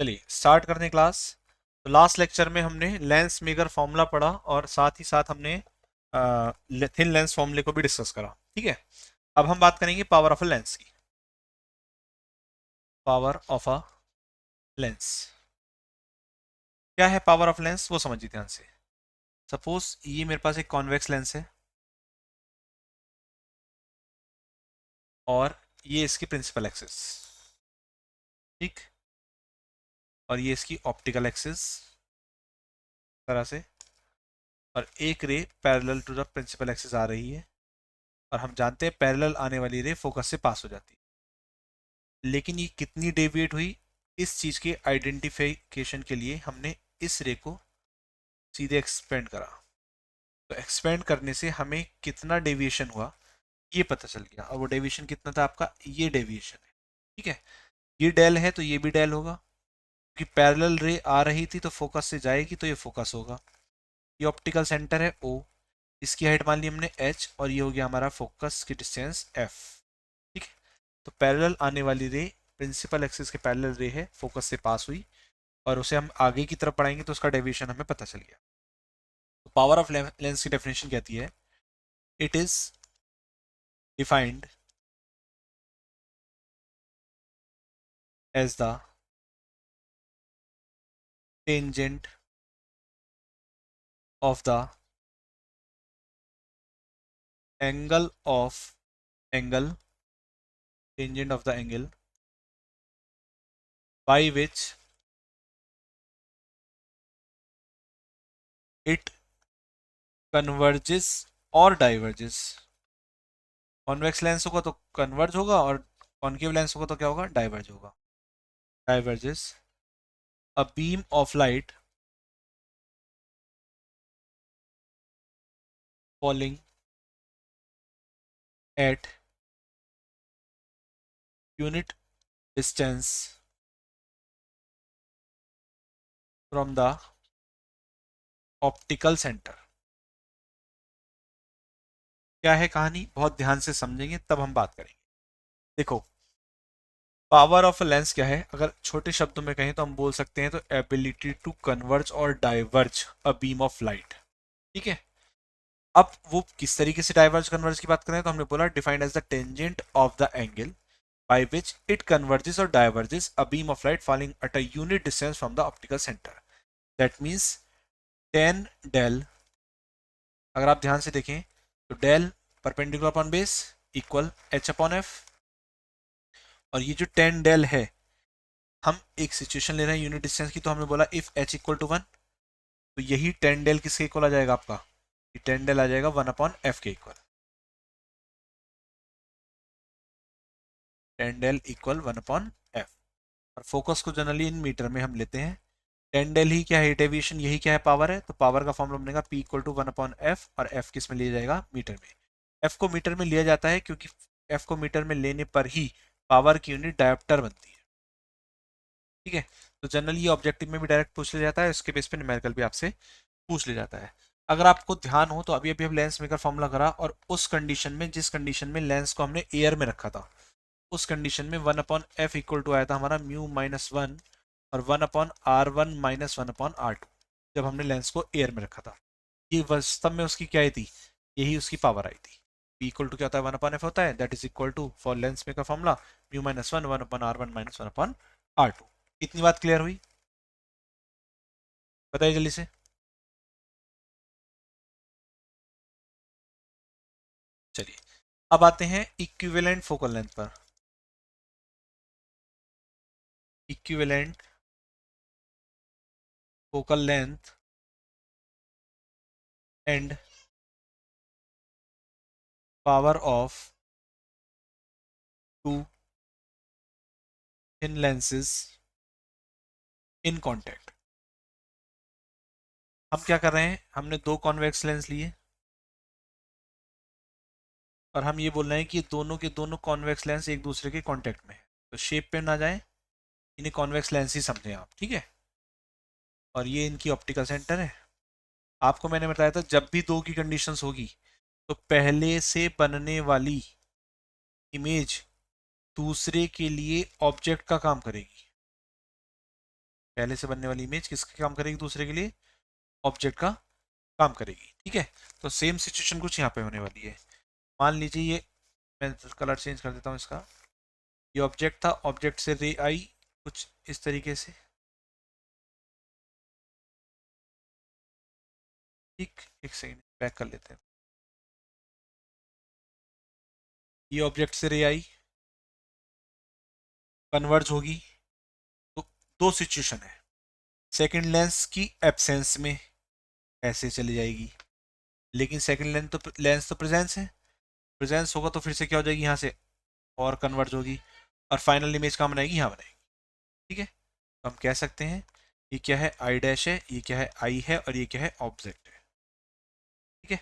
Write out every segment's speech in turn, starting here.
चलिए स्टार्ट करते हैं क्लास। तो लास्ट लेक्चर में हमने लेंस मेकर फॉर्मूला पढ़ा और साथ ही साथ हमने थिन लेंस फॉर्मूले को भी डिस्कस करा। ठीक है, अब हम बात करेंगे पावर ऑफ अ लेंस की। पावर ऑफ अ लेंस क्या है? पावर ऑफ लेंस वो समझिए ध्यान से। सपोज ये मेरे पास एक कॉन्वेक्स लेंस है और ये इसकी प्रिंसिपल एक्सिस, ठीक, और ये इसकी ऑप्टिकल एक्सिस तरह से, और एक ray parallel to the principal axis आ रही है और हम जानते हैं पैरेलल आने वाली रे फोकस से पास हो जाती है। लेकिन ये कितनी डेविएट हुई, इस चीज के आइडेंटिफिकेशन के लिए हमने इस रे को सीधे एक्सपेंड करा। तो एक्सपेंड करने से हमें कितना डेविएशन हुआ ये पता चल गया, और वो डेविएशन कितना था आपका, ये डेविएशन है। ठीक है, ये डेल है तो ये भी डेल होगा, क्योंकि पैरेलल रे आ रही थी तो फोकस से जाएगी तो ये फोकस होगा। ये ऑप्टिकल सेंटर है O, इसकी हाइट मान ली हमने h, और ये हो गया हमारा फोकस की डिस्टेंस f। ठीक है, तो पैरेलल आने वाली रे प्रिंसिपल एक्सिस के पैरेलल रे है, फोकस से पास हुई, और उसे हम आगे की तरफ पढ़ाएंगे तो उसका डेविएशन हमें पता चल गया। तो पावर ऑफ लेंस की डेफिनेशन कहती है, it is defined as the tangent of the angle tangent of the angle by which it converges और diverges। कॉन्वेक्स लेंस होगा तो कन्वर्ज होगा, और कॉन्केव लेंस होगा तो क्या होगा, डाइवर्ज होगा। diverges a beam of light falling at unit distance from the optical center। क्या है कहानी, बहुत ध्यान से समझेंगे तब हम बात करेंगे। देखो, पावर ऑफ अ लेंस क्या है, अगर छोटे शब्दों में कहें तो हम बोल सकते हैं तो एबिलिटी टू कन्वर्ज और diverge a beam of light. ठीक है, अब वो किस तरीके से डाइवर्ज कन्वर्ज की बात करें तो हमने बोला defined as the tangent of the angle by which it converges or diverges a beam of light falling at a unit distance from the optical center। That means tan del, अगर आप ध्यान से देखें तो del perpendicular upon base equal h upon f, और ये जो tan del है, हम एक सिचुएशन ले रहे हैं यूनिट डिस्टेंस की, तो हमने बोला इफ h इक्वल टू 1, तो यही tan del किसके इक्वल आ जाएगा आपका, ये tan del आ जाएगा 1 अपॉन f के equal. tan del equal 1 upon f, और फोकस को जनरली इन मीटर में हम लेते हैं। टेन डेल ही क्या है, डेविएशन, यही क्या है, पावर है, तो पावर का फॉर्मूला बनेगा P equal to 1 upon F, और एफ किस में लिया जाएगा, मीटर में। एफ को मीटर में लिया जाता है क्योंकि एफ को मीटर में लेने पर ही पावर की यूनिट डायोप्टर बनती है। ठीक है, तो जनरली ये ऑब्जेक्टिव में भी डायरेक्ट पूछ लिया जाता है, इसके बेस पे न्यूमेरिकल भी आपसे पूछ लिया जाता है। अगर आपको ध्यान हो तो अभी अभी हम लेंस मेकर फॉर्मूला करा, और उस कंडीशन में, जिस कंडीशन में लेंस को हमने एयर में रखा था, उस कंडीशन में 1 अपॉन एफ इक्वल टू आया था हमारा म्यू माइनस 1, और 1 upon R1 minus 1 upon R2, जब हमने लेंस को एयर में रखा था। ये वास्तव में उसकी क्या आई थी, यही उसकी पावर आई थी। P इक्वल टू क्या होता है, 1 अपॉन एफ होता है, that is equal to for lens maker formula mu minus 1, 1 upon R1 minus 1 upon R2। इतनी बात क्लियर हुई, बताइए जल्दी से। चलिए अब आते हैं इक्विवेलेंट फोकल लेंथ पर। Equivalent focal length and power of two in lenses in contact. हम क्या कर रहे हैं, हमने दो कॉन्वेक्स लेंस लिए, और हम ये बोल रहे हैं कि दोनों के दोनों कॉन्वेक्स लेंस एक दूसरे के कांटेक्ट में है, तो शेप पे ना जाए, इन्हें कॉन्वेक्स लेंस ही समझें आप। ठीक है, और ये इनकी ऑप्टिकल सेंटर है। आपको मैंने बताया था जब भी दो की कंडीशंस होगी तो पहले से बनने वाली इमेज दूसरे के लिए ऑब्जेक्ट का काम करेगी। पहले से बनने वाली इमेज किसके काम करेगी, दूसरे के लिए ऑब्जेक्ट का काम करेगी। ठीक है, तो सेम सिचुएशन कुछ यहाँ पे होने वाली है। मान लीजिए ये, मैं कलर चेंज कर देता हूँ इसका, ये ऑब्जेक्ट था, ऑब्जेक्ट से रे आई कुछ इस तरीके से। ठीक, एक सेकेंड बैक कर लेते हैं। ये ऑब्जेक्ट से रे आई कन्वर्ज होगी, तो दो सिचुएशन है। सेकंड लेंस की एब्सेंस में ऐसे चली जाएगी, लेकिन सेकंड लेंस तो प्रेजेंस है, प्रेजेंस होगा तो फिर से क्या हो जाएगी, यहाँ से और कन्वर्ज होगी, और फाइनल इमेज कहाँ बनाएगी, यहाँ बनाएगी। ठीक है, तो हम कह सकते हैं ये क्या है, आई डैश है, ये क्या है, आई है, और ये क्या है, ऑब्जेक्ट है। ठीक है,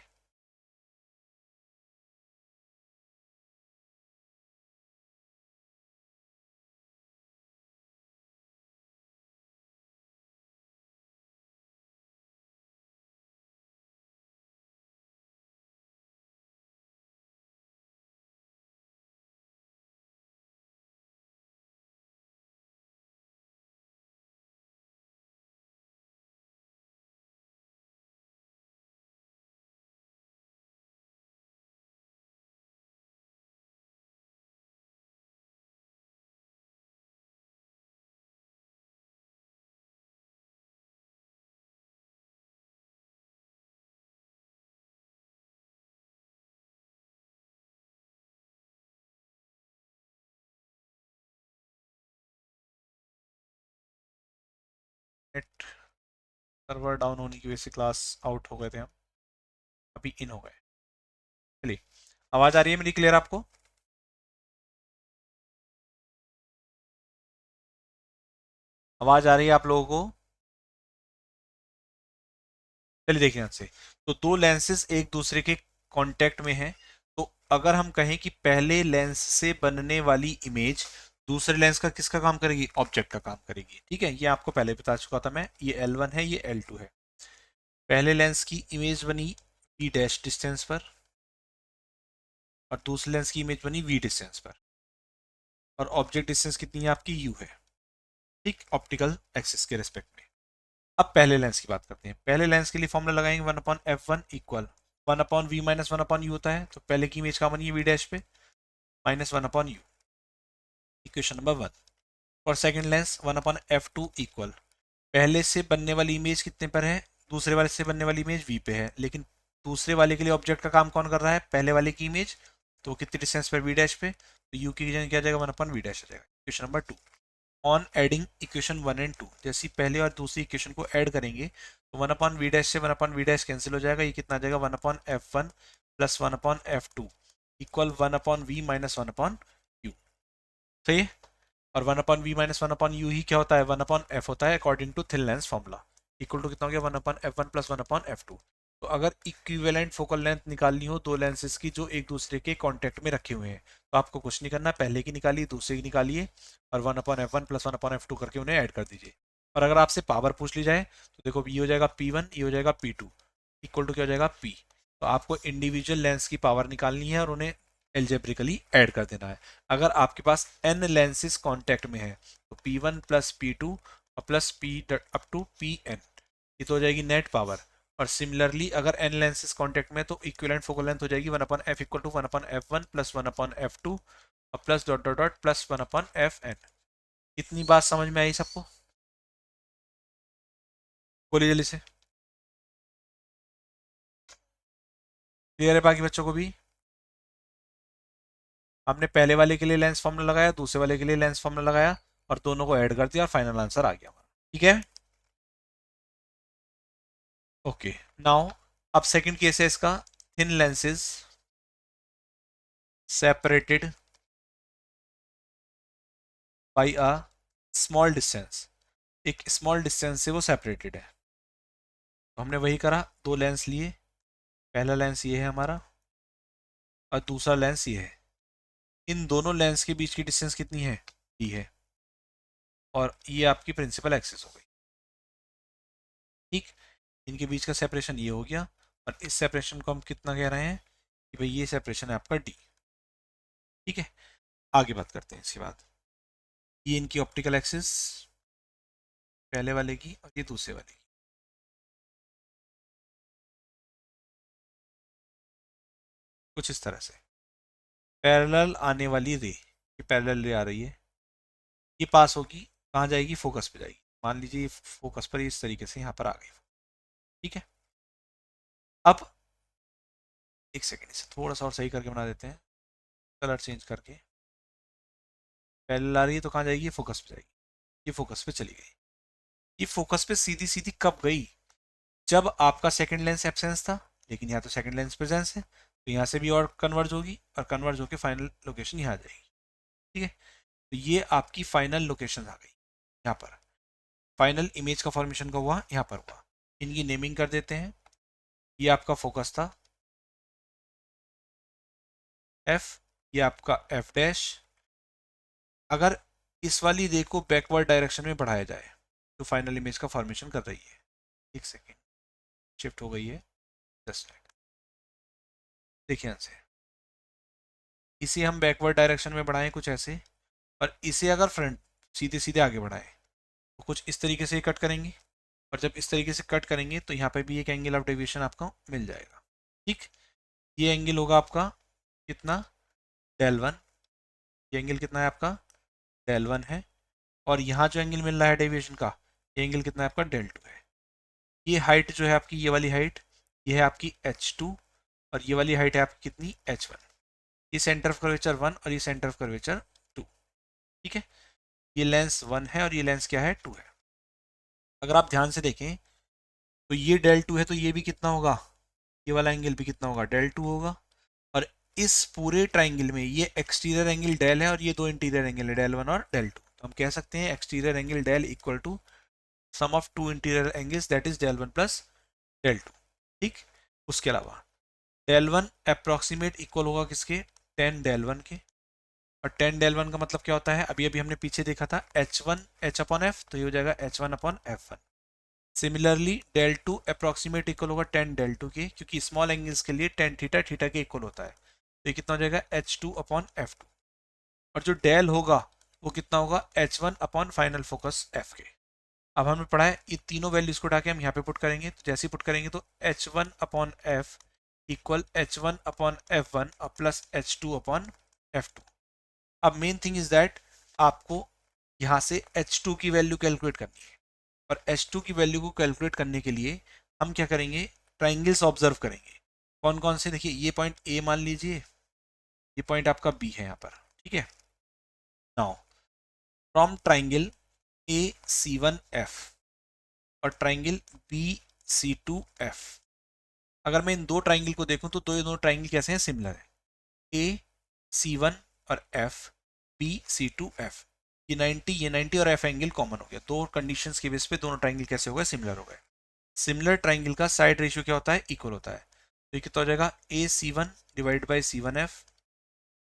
नेट सर्वर डाउन होने की वजह से क्लास आउट हो गए थे हम, अभी इन हो गए। चलिए, आवाज आ रही है मेरी क्लियर आपको? आवाज आ रही है आप लोगों को? चलिए देखिए यहाँ से, तो दो लेंसेज एक दूसरे के कांटेक्ट में हैं, तो अगर हम कहें कि पहले लेंस से बनने वाली इमेज दूसरे लेंस का किसका काम करेगी, ऑब्जेक्ट का काम करेगी। ठीक है, ये आपको पहले बता चुका था मैं, ये L1 है, ये L2 है। पहले लेंस की इमेज बनी V डैश डिस्टेंस पर, और दूसरे लेंस की इमेज बनी V डिस्टेंस पर, और ऑब्जेक्ट डिस्टेंस कितनी है आपकी, U है। ठीक, ऑप्टिकल एक्सिस के रेस्पेक्ट में। अब पहले लेंस की बात करते हैं। पहले लेंस के लिए फॉर्मूला लगाएंगे 1/f1 equal 1/v minus 1/u होता है, तो पहले की इमेज कहाँ बनी है, V डैश पे, माइनस 1/u, इक्वेशन नंबर 1। और सेकंड लेंस 1/f2 इक्वल, पहले से बनने वाली इमेज कितने पर है, दूसरे वाले से बनने वाली इमेज V पे है, लेकिन दूसरे वाले के लिए ऑब्जेक्ट का काम कौन कर रहा है, पहले वाले की इमेज, तो कितनी डिस्टेंस पर, V डैश पे, तो U की जगह क्या जाएगा, 1/v डैश आ जाएगा। Equation number 2। On adding equation 1 and 2, जैसे पहले और दूसरी इक्वेशन को ऐड करेंगे तो 1/v डैश से 1/v डैश कैंसिल हो जाएगा, ये कितना आ जाएगा, 1/f1 plus 1/f2 equal 1/v minus 1/u। सही है, और 1/v माइनस 1/u ही क्या होता है, 1/f होता है according to thin lens formula. Equal to कितना हो गया, 1/f1 प्लस 1/f2। तो अगर इक्विवेलेंट फोकल लेंथ निकालनी हो दो लेंसेज की जो एक दूसरे के कांटेक्ट में रखे हुए हैं, तो आपको कुछ नहीं करना, पहले की निकालिए, दूसरे की निकालिए, और 1/f1 प्लस 1/f2 करके उन्हें ऐड कर दीजिए। और अगर आपसे पावर पूछ ली जाए तो देखो, ये हो जाएगा P1, ये हो जाएगा P2, इक्वल टू क्या हो जाएगा, P। तो आपको इंडिविजुअल लेंस की पावर निकालनी है और उन्हें एल्जेब्रिकली ऐड कर देना है। अगर आपके पास n लेंसेज कांटेक्ट में है तो P1 प्लस P2 और plus P up to Pn, ये तो हो जाएगी नेट पावर। और सिमिलरली अगर n लेंसेज कांटेक्ट में तो इक्विवेलेंट फोकल लेंथ हो जाएगी 1/f equal to 1/f1 plus 1/f2 और plus dot dot dot plus 1/fn। इतनी बात समझ में आई सबको? बोलिए जल्दी से, क्लियर है बाकी बच्चों को भी? हमने पहले वाले के लिए लेंस फॉर्मूला लगाया, दूसरे वाले के लिए लेंस फॉर्मूला लगाया, और दोनों को ऐड कर दिया और फाइनल आंसर आ गया हमारा। ठीक है, ओके। नाउ अब सेकंड केस है इसका, thin lenses separated by a small distance, एक स्मॉल डिस्टेंस से वो सेपरेटेड है। तो हमने वही करा, दो लेंस लिए, पहला लेंस ये है हमारा और दूसरा लेंस ये है। इन दोनों लेंस के बीच की डिस्टेंस कितनी है, ये है, और ये आपकी प्रिंसिपल एक्सिस हो गई। ठीक, इनके बीच का सेपरेशन ये हो गया, और इस सेपरेशन को हम कितना कह रहे हैं कि भाई ये सेपरेशन है आपका D। ठीक है, आगे बात करते हैं इसके बाद। ये इनकी ऑप्टिकल एक्सिस, पहले वाले की और ये दूसरे वाले की। कुछ इस तरह से पैरेलल आने वाली रे, ये पैरेलल रे आ रही है, ये पास होगी, कहाँ जाएगी, फोकस पे जाएगी। मान लीजिए ये फोकस पर इस तरीके से यहाँ पर आ गई। ठीक है, अब एक सेकेंड इसे थोड़ा सा और सही करके बना देते हैं, कलर चेंज करके। पैरेलल आ रही है तो कहाँ जाएगी, फोकस पे जाएगी, ये फोकस पे चली गई। ये फोकस पे सीधी सीधी कब गई, जब आपका सेकंड लेंस एब्सेंस था, लेकिन यहाँ तो सेकंड लेंस प्रेजेंस है, तो यहाँ से भी और कन्वर्ज होगी और कन्वर्ज होकर फाइनल लोकेशन यहाँ आ जाएगी। ठीक है, तो ये आपकी फाइनल लोकेशन आ गई। यहाँ पर फाइनल इमेज का फॉर्मेशन का हुआ, यहाँ पर हुआ। इनकी नेमिंग कर देते हैं। ये आपका फोकस था एफ, ये आपका एफ डैश। अगर इस वाली रे को बैकवर्ड डायरेक्शन में बढ़ाया जाए तो फाइनल इमेज का फॉर्मेशन कर रही है। एक सेकेंड, शिफ्ट हो गई है, जस्ट देखिए यहाँ से इसे हम बैकवर्ड डायरेक्शन में बढ़ाएं कुछ ऐसे, और इसे अगर फ्रंट सीधे सीधे आगे बढ़ाएं तो कुछ इस तरीके से कट करेंगे, और जब इस तरीके से कट करेंगे तो यहाँ पे भी एक एंगल ऑफ डेविएशन आपको मिल जाएगा। ठीक, ये एंगल होगा आपका कितना, डेल वन। ये एंगल कितना है आपका, डेल वन है। और यहाँ जो एंगल मिल रहा है डेविएशन का, ये एंगल कितना है आपका, डेल टू है। ये हाइट जो है आपकी, ये वाली हाइट, ये है आपकी एच टू, और ये वाली हाइट है आपकी कितनी, एच वन। ये सेंटर ऑफ कर्वेचर वन और ये सेंटर ऑफ कर्वेचर टू। ठीक है, ये लेंस वन है और ये लेंस क्या है, टू है। अगर आप ध्यान से देखें तो ये डेल टू है, तो ये भी कितना होगा, ये वाला एंगल भी कितना होगा, डेल टू होगा। और इस पूरे ट्राइंगल में ये एक्सटीरियर एंगल डेल है और ये दो इंटीरियर एंगल है, डेल वन और डेल टू। तो हम कह सकते हैं exterior angle del equal to sum of two interior angles, that is del one plus del two. ठीक, उसके अलावा डेल वन अप्रोक्सीमेट इक्वल होगा किसके, टेन डेल वन के। और टेन डेल वन का मतलब क्या होता है, अभी अभी हमने पीछे देखा था H one H upon F, तो ये हो जाएगा H one upon F one. Similarly del two approximate equal होगा टेन डेल टू के, क्योंकि स्मॉल एंगल्स के लिए टेन थीटा थीटा के इक्वल होता है, तो ये कितना हो जाएगा, H two upon F two. और जो डेल होगा वो कितना होगा, H one upon final focus F के। अब हमने पढ़ा है ये तीनों वैल्यूज को उठा के हम यहाँ पे पुट करेंगे, तो जैसे ही पुट करेंगे तो H one upon F equal H one upon F one और plus H two upon F two. अब मेन थिंग इज दैट आपको यहाँ से एच टू की वैल्यू कैलकुलेट करनी है, और एच टू की वैल्यू को कैलकुलेट करने के लिए हम क्या करेंगे, ट्राइंगल्स ऑब्जर्व करेंगे। कौन कौन से, देखिए ये पॉइंट ए मान लीजिए, ये पॉइंट आपका बी है यहाँ पर। ठीक है, now from triangle A C one F और triangle B C two F, अगर मैं इन दो ट्राइंगल को देखूं तो ये दोनों ट्राइंगल कैसे हैं, सिमिलर है। ए सी वन और F, B C two F, ये 90 और एफ एंगल कॉमन हो गया। दो कंडीशंस के बेस पे दोनों ट्राइंगल कैसे हो गए, सिमिलर हो गए। सिमिलर ट्राइंगल का साइड रेशियो क्या होता है, इक्वल होता है। तो ये कितना हो जाएगा, A C one divide by C one F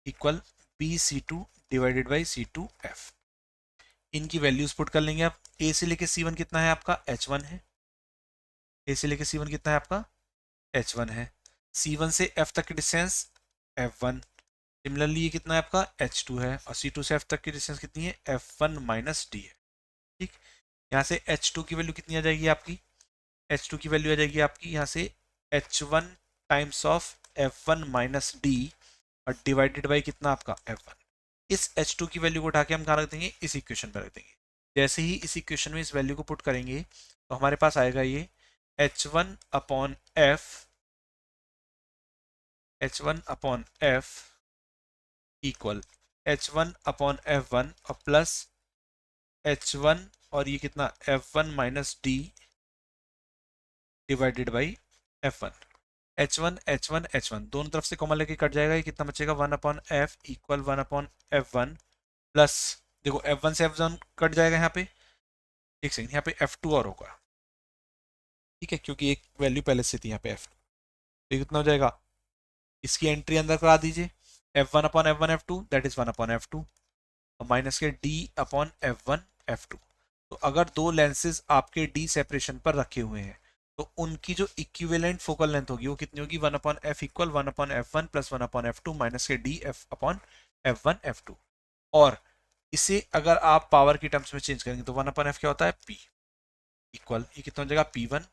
equal B C two divided by C two F. इनकी वैल्यूज पुट कर लेंगे आप। ए से लेके सी वन कितना है आपका, एच वन है। ए से लेके सी वन कितना है आपका, एच वन है। सी वन से एफ तक की डिस्टेंस एफ वन। सिमिलरली ये कितना है आपका, एच टू है। और सी टू से एफ तक की डिस्टेंस कितनी है, एफ वन माइनस डी है। ठीक, यहाँ से एच टू की वैल्यू कितनी आ जाएगी आपकी, एच टू की वैल्यू आ जाएगी आपकी यहाँ से H one times of F one minus D और डिवाइडेड बाई कितना आपका, एफ वन। इस एच टू की वैल्यू को उठा के हम कहाँ रख देंगे, इस इक्वेशन पर रख देंगे। जैसे ही इस इक्वेशन में इस वैल्यू को पुट करेंगे तो हमारे पास आएगा ये H one upon F, H one upon F equal H one upon F one और प्लस एच वन और ये कितना, F one minus D divided by F one. H one H one H one दोनों तरफ से common लेके cut जाएगा, ये कितना बचेगा, one upon F equal one upon F one plus, देखो एफ वन से एफ वन कट जाएगा यहाँ पे, एक सेकंड, यहाँ पे एफ टू और होगा। ठीक है, क्योंकि एक वैल्यू पहले से थी यहाँ पे एफ टू, तो ये कितना हो जाएगा, इसकी एंट्री अंदर करा दीजिए, F one upon F one F to that is one upon F two और माइनस के D upon F one F to. तो अगर दो लेंसेज आपके डी सेपरेशन पर रखे हुए हैं तो उनकी जो इक्विवेलेंट फोकल लेंथ होगी वो कितनी होगी, one upon F equal one upon F one plus one upon F two minus के D F upon F one F two. और इसे अगर आप पावर की टर्म्स में चेंज करेंगे तो वन अपॉन एफ क्या होता है, पी। इक्वल, ये कितना हो जाएगा P1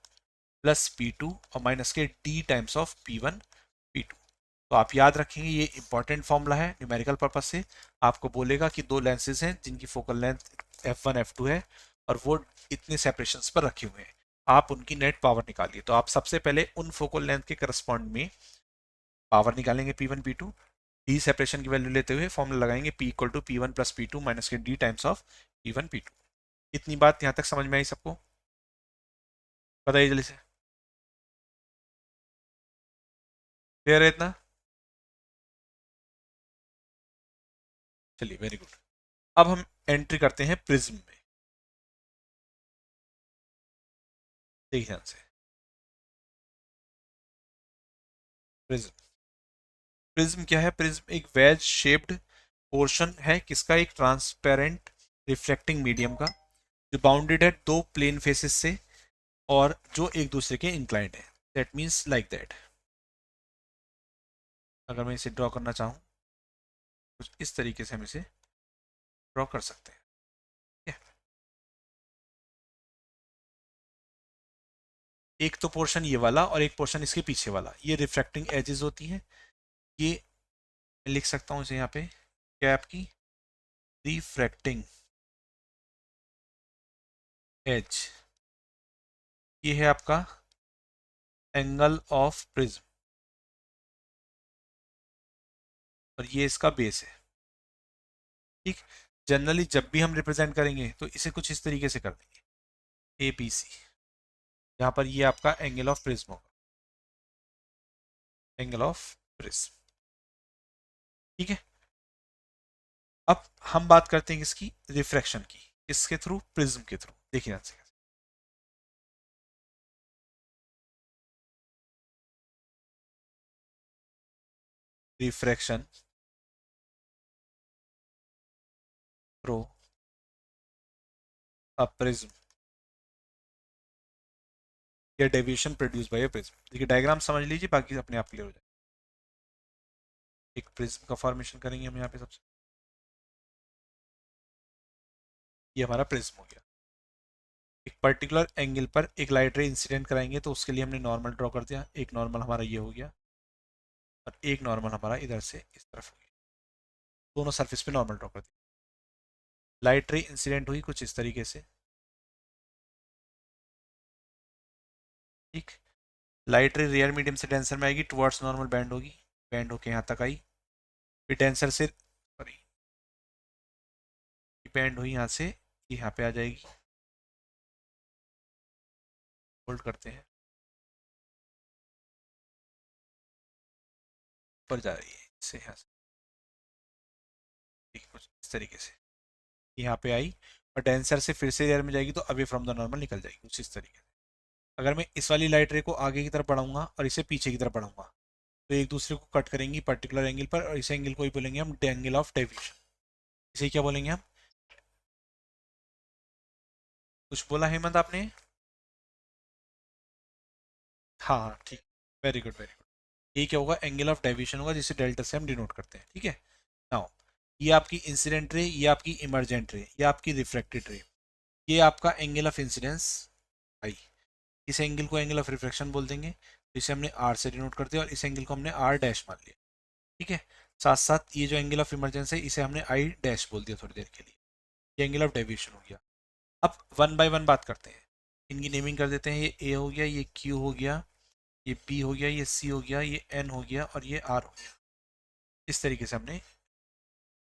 प्लस P2 और माइनस के D times of P1 P2। तो आप याद रखेंगे ये इंपॉर्टेंट फॉर्मूला है न्यूमेरिकल पर्पज से। आपको बोलेगा कि दो लेंसेज हैं जिनकी फोकल लेंथ f1 f2 है और वो इतने सेपरेशंस पर रखे हुए हैं, आप उनकी नेट पावर निकालिए। तो आप सबसे पहले उन फोकल लेंथ के करस्पॉन्ड में पावर निकालेंगे P1 P2, डी सेपरेशन की वैल्यू लेते हुए फॉर्मूला लगाएंगे P equal to P1 plus P2 minus के D times of P1 P2। इतनी बात यहाँ तक समझ में आई सबको? बताइए जल्दी से, क्लियर है इतना? चलिए वेरी गुड। अब हम एंट्री करते हैं प्रिज्म में। देखिए ध्यान से, प्रिज्म, प्रिज्म क्या है? प्रिज्म एक वेज शेप्ड पोर्शन है किसका? एक ट्रांसपेरेंट रिफ्लेक्टिंग मीडियम का, जो बाउंडेड है दो प्लेन फेसेस से और जो एक दूसरे के इंक्लाइंड है। That means like that. अगर मैं इसे ड्रॉ करना चाहूँ कुछ इस तरीके से हम इसे ड्रॉ कर सकते हैं। ठीक है? एक तो पोर्शन ये वाला और एक पोर्शन इसके पीछे वाला, ये रिफ्रैक्टिंग एजेस होती हैं। ये मैं लिख सकता हूँ इसे यहाँ पे, क्या आपकी रिफ्रैक्टिंग एज, ये है आपका एंगल ऑफ प्रिज्म और ये इसका बेस है। ठीक, जनरली जब भी हम रिप्रेजेंट करेंगे तो इसे कुछ इस तरीके से कर देंगे, ए बी सी, यहाँ पर ये आपका एंगल ऑफ प्रिज्म होगा, एंगल ऑफ प्रिज्म। ठीक है, अब हम बात करते हैं किसकी? रिफ्रैक्शन की। किसके थ्रू? प्रिज्म के थ्रू। देखिए ध्यान से, रिफ्रैक्शन थ्रू अ प्रिज्म या deviation produce by a prism. देखिए डायग्राम समझ लीजिए, बाकी अपने आप क्लियर हो जाए। एक प्रिज्म का फॉर्मेशन करेंगे हम यहाँ पे सबसे, ये हमारा प्रिज्म हो गया। एक पर्टिकुलर एंगल पर एक लाइट रे इंसिडेंट कराएंगे तो उसके लिए हमने नॉर्मल ड्रॉ कर दिया। एक नॉर्मल हमारा ये हो गया और एक नॉर्मल हमारा इधर से इस तरफ हो गया। दोनों सरफेस पे नॉर्मल ड्रॉ कर दिया। लाइट रे इंसिडेंट हुई कुछ इस तरीके से। ठीक, लाइट रे रेयर मीडियम से डेंसर में आएगी, टुवर्ड्स नॉर्मल बैंड होगी, बैंड होके यहाँ तक आई, फिर डेंसर से सॉरी बैंड हुई यहाँ से, यहाँ पे आ जाएगी। होल्ड करते हैं, ऊपर जा रही है इससे यहाँ से, ठीक कुछ इस तरीके से यहाँ पे आई और डेंसर से फिर से रेयर में जाएगी तो अवे फ्रॉम द नॉर्मल निकल जाएगी कुछ इस तरीके से। अगर मैं इस वाली लाइट रे को आगे की तरफ बढ़ाऊंगा और इसे पीछे की तरफ बढ़ाऊंगा तो एक दूसरे को कट करेंगी पर्टिकुलर एंगल पर, और इस एंगल को ही बोलेंगे हम एंगल ऑफ डेविएशन। इसे क्या बोलेंगे हम? कुछ बोला हेमंत आपने? हाँ हाँ ठीक, वेरी गुड वेरी गुड। ये क्या होगा? एंगल ऑफ डेविएशन होगा, जिसे डेल्टा से हम डिनोट करते हैं। ठीक है, नाउ ये आपकी इंसिडेंट रे, ये आपकी इमरजेंट रे, ये आपकी रिफ्लेक्टेड रे, ये आपका एंगल ऑफ इंसिडेंस आई। इस एंगल को एंगल ऑफ रिफ्लेक्शन बोल देंगे, तो इसे हमने आर से डिनोट कर दिया और इस एंगल को हमने आर डैश मान लिया। ठीक है, साथ साथ ये जो एंगल ऑफ इमरजेंस है इसे हमने आई डैश बोल दिया थोड़ी देर के लिए। ये एंगल ऑफ डेविएशन हो गया। अब वन बाय वन बात करते हैं, इनकी नेमिंग कर देते हैं। ये ए हो गया, ये क्यू हो गया, ये बी हो गया, ये सी हो गया, ये एन हो गया और ये आर हो गया। इस तरीके से हमने,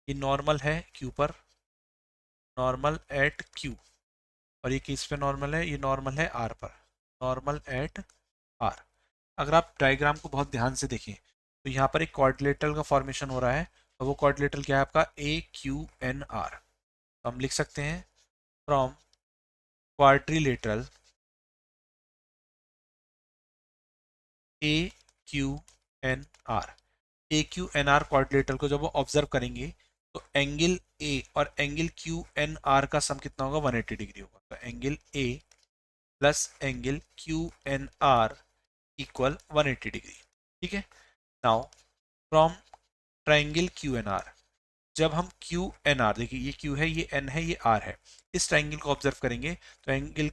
ये नॉर्मल है क्यू पर, नॉर्मल एट क्यू, और ये किस पे नॉर्मल है? ये नॉर्मल है आर पर, नॉर्मल एट आर। अगर आप डायग्राम को बहुत ध्यान से देखें तो यहाँ पर एक क्वाड्रिलेटरल का फॉर्मेशन हो रहा है, और वो क्वाड्रिलेटरल क्या है आपका? A Q N R. तो हम लिख सकते हैं from quadrilateral A Q N R, A Q N R quadrilateral को जब वो ऑब्जर्व करेंगे तो एंगल ए और एंगल क्यू एन आर का सम कितना होगा? 180 डिग्री होगा। तो angle A plus angle Q N R equal 180 degree. ठीक है, now from triangle Q N R, जब हम क्यू एन आर, देखिए ये क्यू है, ये एन है, ये आर है, इस ट्राइंगल को ऑब्जर्व करेंगे तो ट्राइंगल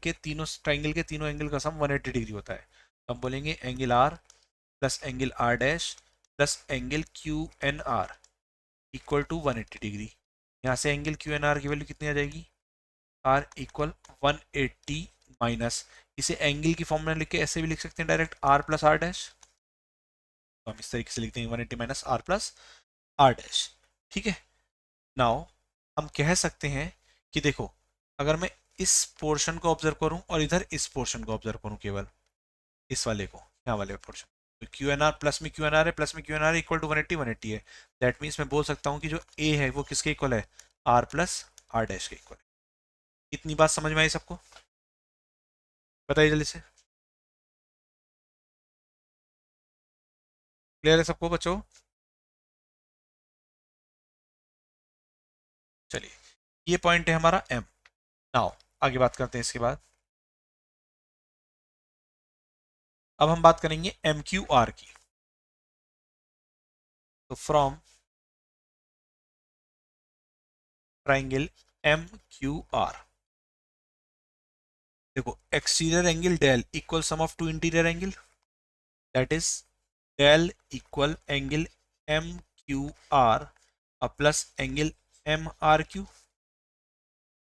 के तीनों एंगल का सम 180 डिग्री होता है। तो हम बोलेंगे angle R plus angle R dash plus angle Q N R equal to 180 degree. यहाँ से एंगल क्यू एन आर की वैल्यू कितनी आ जाएगी, आर इक्वल 180 माइनस, इसे एंगल की फॉर्म में लिख के ऐसे भी लिख सकते हैं direct, R plus R dash. तो हम इस तरीके से लिखते हैं 180 minus R plus R dash. ठीक है, नाउ हम कह सकते हैं कि देखो, अगर मैं इस पोर्शन को ऑब्जर्व करूं और इधर इस पोर्शन को ऑब्जर्व करूं, केवल इस वाले को, यहाँ वाले पोर्शन, तो क्यू एन आर प्लस में क्यू एन आर है, प्लस में Q N R equal to 180 है। दैट मीन्स मैं बोल सकता हूँ कि जो ए है वो किसके इक्वल है, आर प्लस आर डैश के इक्वल है। इतनी बात समझ में आई सबको, बताइए जल्दी से, क्लियर है सबको बच्चों? चलिए, ये पॉइंट है हमारा एम। नाउ आगे बात करते हैं इसके बाद। अब हम बात करेंगे एम क्यू आर की। तो from triangle M Q R, देखो exterior angle del equal sum of two interior angle, that is del equal angle M Q R plus angle M R Q.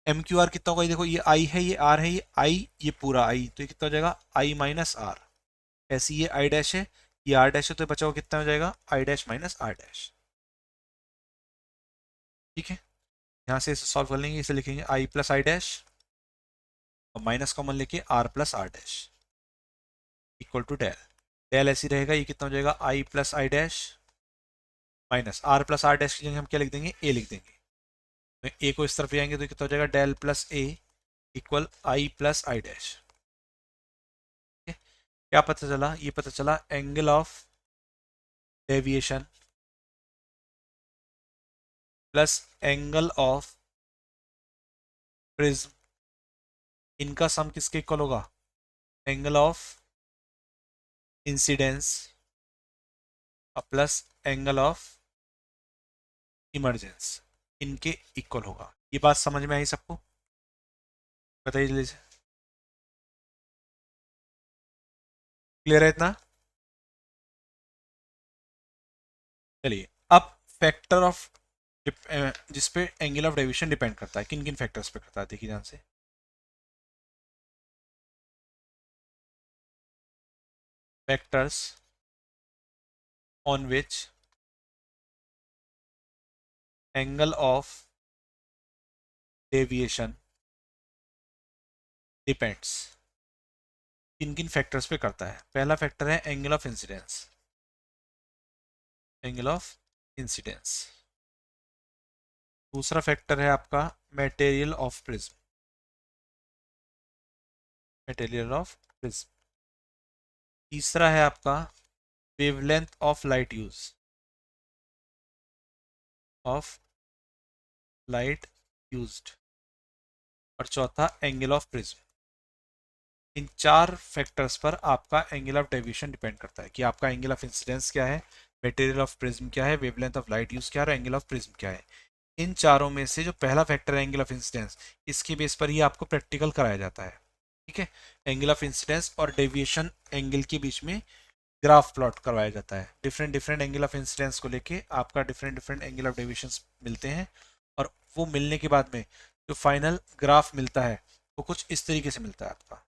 M Q R कितना होगा, ये देखो, ये आई है, ये आर है, ये आई, ये पूरा आई, तो ये कितना हो जाएगा, आई माइनस आर। ऐसे ये आई डैश है, ये आर डैश है, तो बचा हुआ कितना हो जाएगा, I dash minus R dash. ठीक है, यहाँ से इसे सॉल्व कर लेंगे, इसे लिखेंगे आई प्लस आई डैश और माइनस कॉमन लेके R plus R dash equal to del. Del ऐसी रहेगा, ये कितना हो जाएगा, I plus I dash minus R plus R dash की जगह हम क्या लिख देंगे, ए लिख देंगे। तो ए को इस तरफ ले आएंगे तो कितना हो जाएगा, del plus A equal I plus I dash. क्या पता चला, ये पता चला angle of deviation plus angle of prism, इनका सम किसके इक्वल होगा, angle of incidence plus angle of emergence, इनके इक्वल होगा। ये बात समझ में आई सबको, बताइए जल्दी से, क्लियर है इतना? चलिए, अब फैक्टर ऑफ जिस पे एंगल ऑफ डेविएशन डिपेंड करता है, किन किन फैक्टर्स पे करता है, देखिए ध्यान से। Factors on which angle of deviation depends, किन किन फैक्टर्स पे करता है। पहला फैक्टर है angle of incidence, angle of incidence. दूसरा फैक्टर है आपका material of prism, material of prism. तीसरा है आपका wavelength of light use, of light used. और चौथा एंगल ऑफ प्रिज्म। इन चार फैक्टर्स पर आपका एंगल ऑफ डेविएशन डिपेंड करता है कि आपका एंगल ऑफ इंसिडेंस क्या है, मटेरियल ऑफ प्रिज्म क्या है, वेवलेंथ ऑफ लाइट यूज क्या है और एंगल ऑफ प्रिज्म क्या है। इन चारों में से जो पहला फैक्टर है एंगल ऑफ इंसिडेंस, इसके बेस पर ही आपको प्रैक्टिकल कराया जाता है। ठीक है, एंगल ऑफ इंसिडेंस और डेविएशन एंगल के बीच में ग्राफ प्लॉट करवाया जाता है। Different different angle of incidence को लेके आपका different different angle of deviation मिलते हैं, और वो मिलने के बाद में जो फाइनल ग्राफ मिलता है वो कुछ इस तरीके से मिलता है आपका।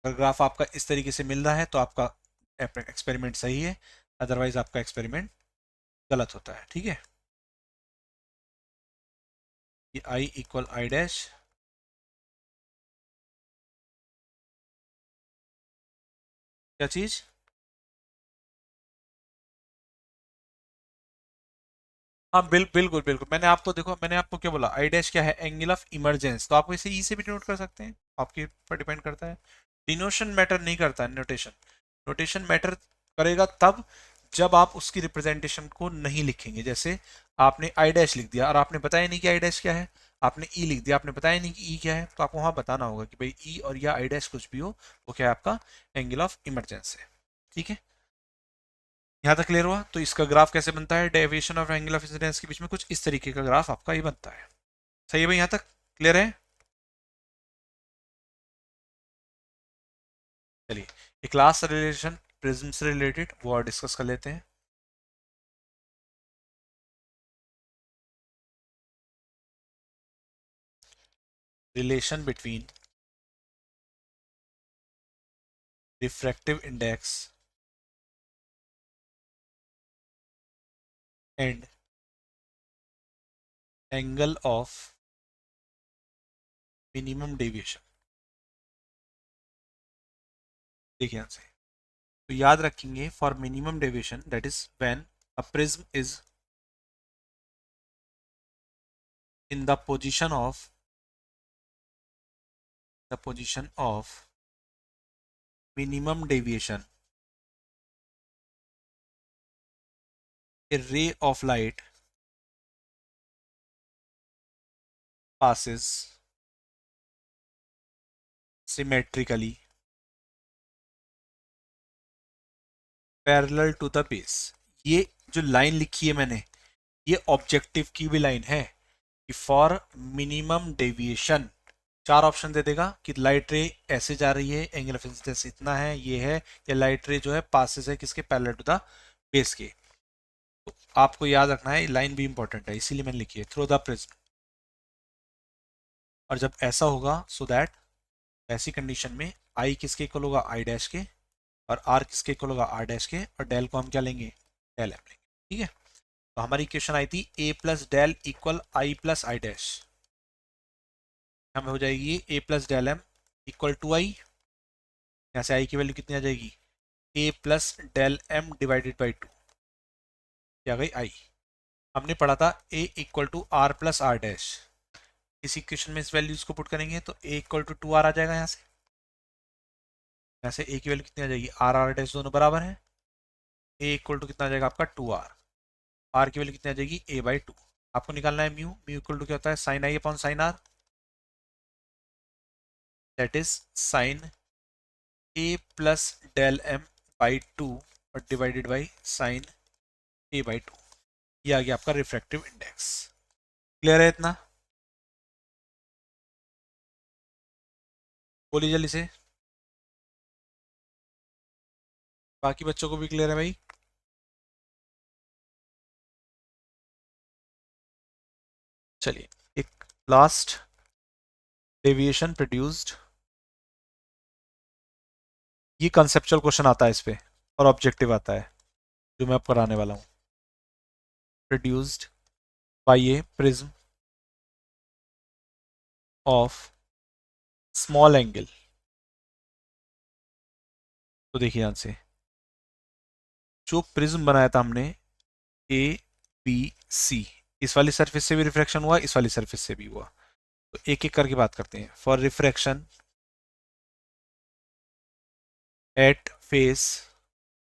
अगर ग्राफ आपका इस तरीके से मिल रहा है तो आपका एक्सपेरिमेंट सही है, अदरवाइज आपका एक्सपेरिमेंट गलत होता है। ठीक है, ये आई इक्वल आई डैश, क्या चीज, हाँ बिल्कुल बिल्कुल, मैंने आपको देखो, मैंने आपको क्या बोला, आई डैश क्या है, एंगल ऑफ इमरजेंस, तो आप इसे ई से भी डिनोट कर सकते हैं, आपके पर डिपेंड करता है। डिनोशन मैटर नहीं करता है, नोटेशन, नोटेशन मैटर करेगा तब जब आप उसकी रिप्रेजेंटेशन को नहीं लिखेंगे। जैसे आपने आई डैश लिख दिया और आपने बताया नहीं कि आई डैश क्या है, आपने ई लिख दिया, आपने बताया नहीं कि ई क्या है, तो आपको वहां बताना होगा कि भाई ई और या आई डैश कुछ भी हो, वो क्या है, आपका एंगल ऑफ इमरजेंस है। ठीक है, यहाँ तक क्लियर हुआ? तो इसका ग्राफ कैसे बनता है? Deviation of angle of incidence के बीच में कुछ इस तरीके का ग्राफ आपका ये बनता है। सही है भाई, यहाँ तक क्लियर है? चलिए, एक क्लास रिलेशन प्रिज्म से रिलेटेड वो और डिस्कस कर लेते हैं। Relation between refractive index and angle of minimum deviation. देखिए यहाँ से तो याद रखेंगे, for minimum deviation that is when a prism is in the position of minimum deviation, a ray of light passes symmetrically parallel to the base। ये जो line लिखी है मैंने, ये ऑब्जेक्टिव की भी लाइन है कि फॉर मिनिमम डेविएशन चार ऑप्शन दे देगा कि लाइट रे ऐसे जा रही है, एंगल ऑफ इंसिडेंस इतना है, ये है, या लाइट रे जो है पासेस है किसके, पैरेलल टू द बेस के। तो आपको याद रखना है, लाइन भी इंपॉर्टेंट है, इसीलिए मैंने लिखी है थ्रू द प्रिज्म। और जब ऐसा होगा सो दैट ऐसी कंडीशन में आई किसके इक्वल होगा, आई डैश के, और आर किसके इक्वल होगा, आर डैश के, और डेल को हम क्या लेंगे, डेल एम लेंगे। ठीक है, तो हमारी इक्वेशन आई थी A plus del equal I plus I dash. हमें हो जाएगी A plus del M equal to I, यहाँ से आई की वैल्यू कितनी आ जाएगी, A plus del M divided by two, क्या गई आई। हमने पढ़ा था A equal to R plus R dash, इस इक्वेशन में इस वैल्यूज को पुट करेंगे तो A equal to two R आ जाएगा। यहाँ से ए की वैल्यू कितनी आ जाएगी, आर आर डैश दोनों बराबर है, ए इक्वल टू कितना आ जाएगा आपका टू आर, आर की वैल्यू कितनी आ जाएगी ए बाई टू। आपको निकालना है म्यू, म्यू इक्वल टू क्या होता है, sine I upon sine R, that is sine A plus del M by two और divided by sine A by two. ये आ गया आपका रिफ्रैक्टिव इंडेक्स। क्लियर है इतना? बोलिए जल्दी से, बाकी बच्चों को भी क्लियर है भाई? चलिए, एक लास्ट डेविएशन प्रोड्यूस्ड, ये कंसेप्चुअल क्वेश्चन आता है इस पे और ऑब्जेक्टिव आता है जो मैं अब कराने वाला हूँ। Produced by A prism of small angle. तो देखिए यहाँ से जो प्रिज्म बनाया था हमने ए बी सी, इस वाली सरफेस से भी रिफ्रैक्शन हुआ, इस वाली सरफेस से भी हुआ, तो एक एक करके बात करते हैं। For refraction at face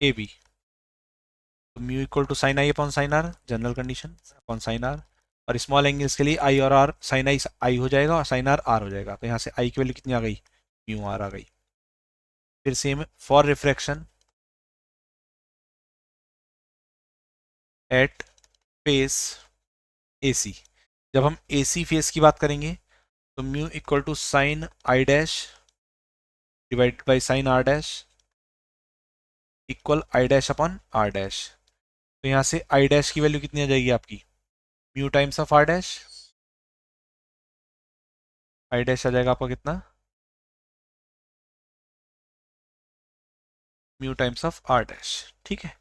A B, तो mu equal to sine I upon sine R, general condition upon sine R, और स्मॉल एंगल्स के लिए आई और आर, साइन आई आई हो जाएगा और साइन आर आर हो जाएगा, तो यहाँ से आई की वैल्यू कितनी आ गई, म्यू आर आ गई। फिर same for refraction at face A C, जब हम ए सी फेस की बात करेंगे तो mu equal to sine I dash divided by sine R dash equal I dash upon R dash. तो यहाँ से आई डैश की वैल्यू कितनी आ जाएगी आपकी, mu times of R dash, I dash आ जाएगा आपका कितना, mu times of R dash. ठीक है,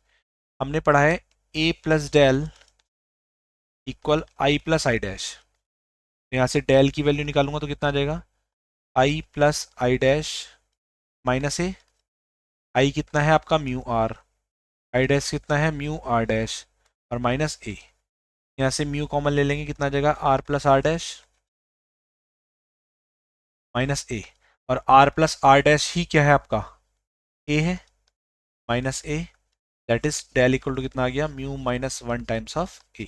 हमने पढ़ा है A plus del equal I plus I dash, यहाँ से डेल की वैल्यू निकालूंगा तो कितना आ जाएगा, I plus I dash minus A, I कितना है आपका म्यू आर, आई डैश कितना है म्यू आर डैश, और माइनस ए, यहाँ से म्यू कॉमन ले लेंगे कितना आ जाएगा, R plus R dash minus A, और आर प्लस आर डैश ही क्या है आपका, ए है, minus A, that is del equal to कितना आ गया, mu minus one times of A.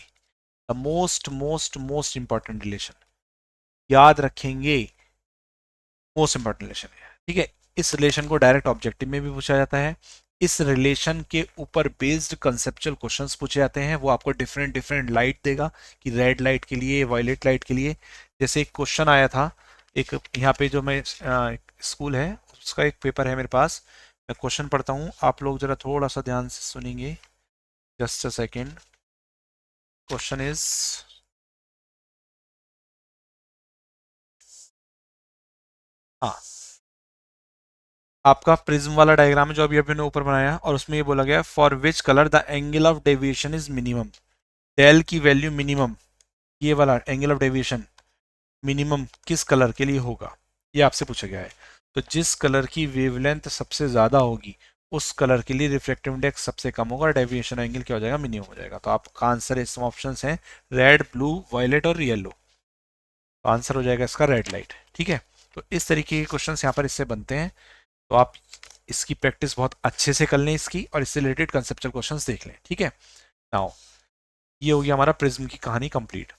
The most most most important relation, याद रखेंगे, मोस्ट इंपॉर्टेंट रिलेशन है। ठीक है, इस रिलेशन को डायरेक्ट ऑब्जेक्टिव में भी पूछा जाता है, इस रिलेशन के ऊपर बेस्ड कंसेप्चुअल क्वेश्चंस पूछे जाते हैं। वो आपको डिफरेंट डिफरेंट लाइट देगा कि रेड लाइट के लिए, वायलेट लाइट के लिए। जैसे एक क्वेश्चन आया था, एक यहाँ पे जो मैं स्कूल है उसका एक पेपर है मेरे पास, मैं क्वेश्चन पढ़ता हूँ, आप लोग जरा थोड़ा सा ध्यान से सुनेंगे। Just a second. Question is, हाँ, आपका प्रिज्म वाला डायग्राम है जो अभी अभी ने ऊपर बनाया, और उसमें ये बोला गया for which colour the angle of deviation is minimum. Del की वैल्यू मिनिमम, ये वाला एंगल ऑफ डेविएशन मिनिमम किस कलर के लिए होगा, ये आपसे पूछा गया है। तो जिस कलर की वेवलेंथ सबसे ज्यादा होगी उस कलर के लिए रिफ्रैक्टिव इंडेक्स सबसे कम होगा और डेविएशन एंगल क्या हो जाएगा, मिनिमम हो जाएगा। तो आपका आंसर इसमें ऑप्शन है रेड, ब्लू, वायलेट और येलो। तो आंसर हो जाएगा इसका रेड लाइट। ठीक है, तो इस तरीके के क्वेश्चन यहाँ पर इससे बनते हैं। तो आप इसकी प्रैक्टिस बहुत अच्छे से कर लें इसकी, और इससे रिलेटेड कंसेप्चुअल क्वेश्चंस देख लें। ठीक है, नाउ ये हो गया हमारा प्रिज्म की कहानी कंप्लीट।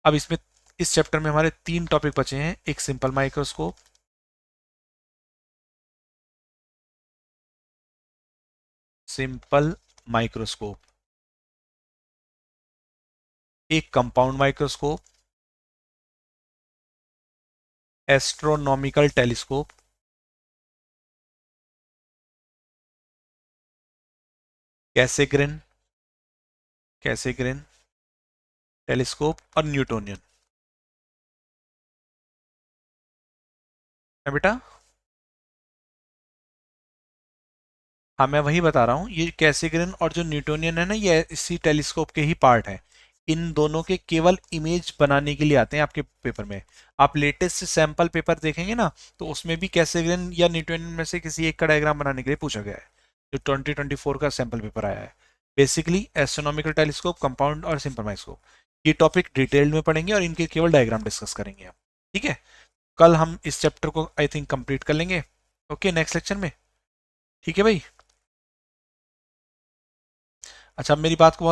अब इसमें इस चैप्टर में हमारे 3 टॉपिक बचे हैं। एक सिंपल माइक्रोस्कोप, सिंपल माइक्रोस्कोप, एक compound microscope, astronomical telescope, Cassegrain, Cassegrain telescope और न्यूटोनियन है बेटा। हाँ मैं वही बता रहा हूँ, ये कैसेग्रेन और जो न्यूटोनियन है ना, ये इसी टेलीस्कोप के ही पार्ट है। इन दोनों के केवल इमेज बनाने के लिए आते हैं आपके पेपर में। आप लेटेस्ट सैंपल पेपर देखेंगे ना, तो उसमें भी कैसेग्रेन या न्यूटोनियन में से किसी एक का डायग्राम बनाने के लिए पूछा गया है, जो 2024 का सैंपल पेपर आया है। बेसिकली एस्ट्रोनॉमिकल टेलीस्कोप, कंपाउंड और सिंपल माइक्रोस्कोप, ये टॉपिक डिटेल में पढ़ेंगे और इनके केवल डायग्राम डिस्कस करेंगे आप। ठीक है, कल हम इस चैप्टर को आई थिंक कंप्लीट कर लेंगे। ओके, नेक्स्ट लेक्चर में। ठीक है भाई। अच्छा, मेरी बात को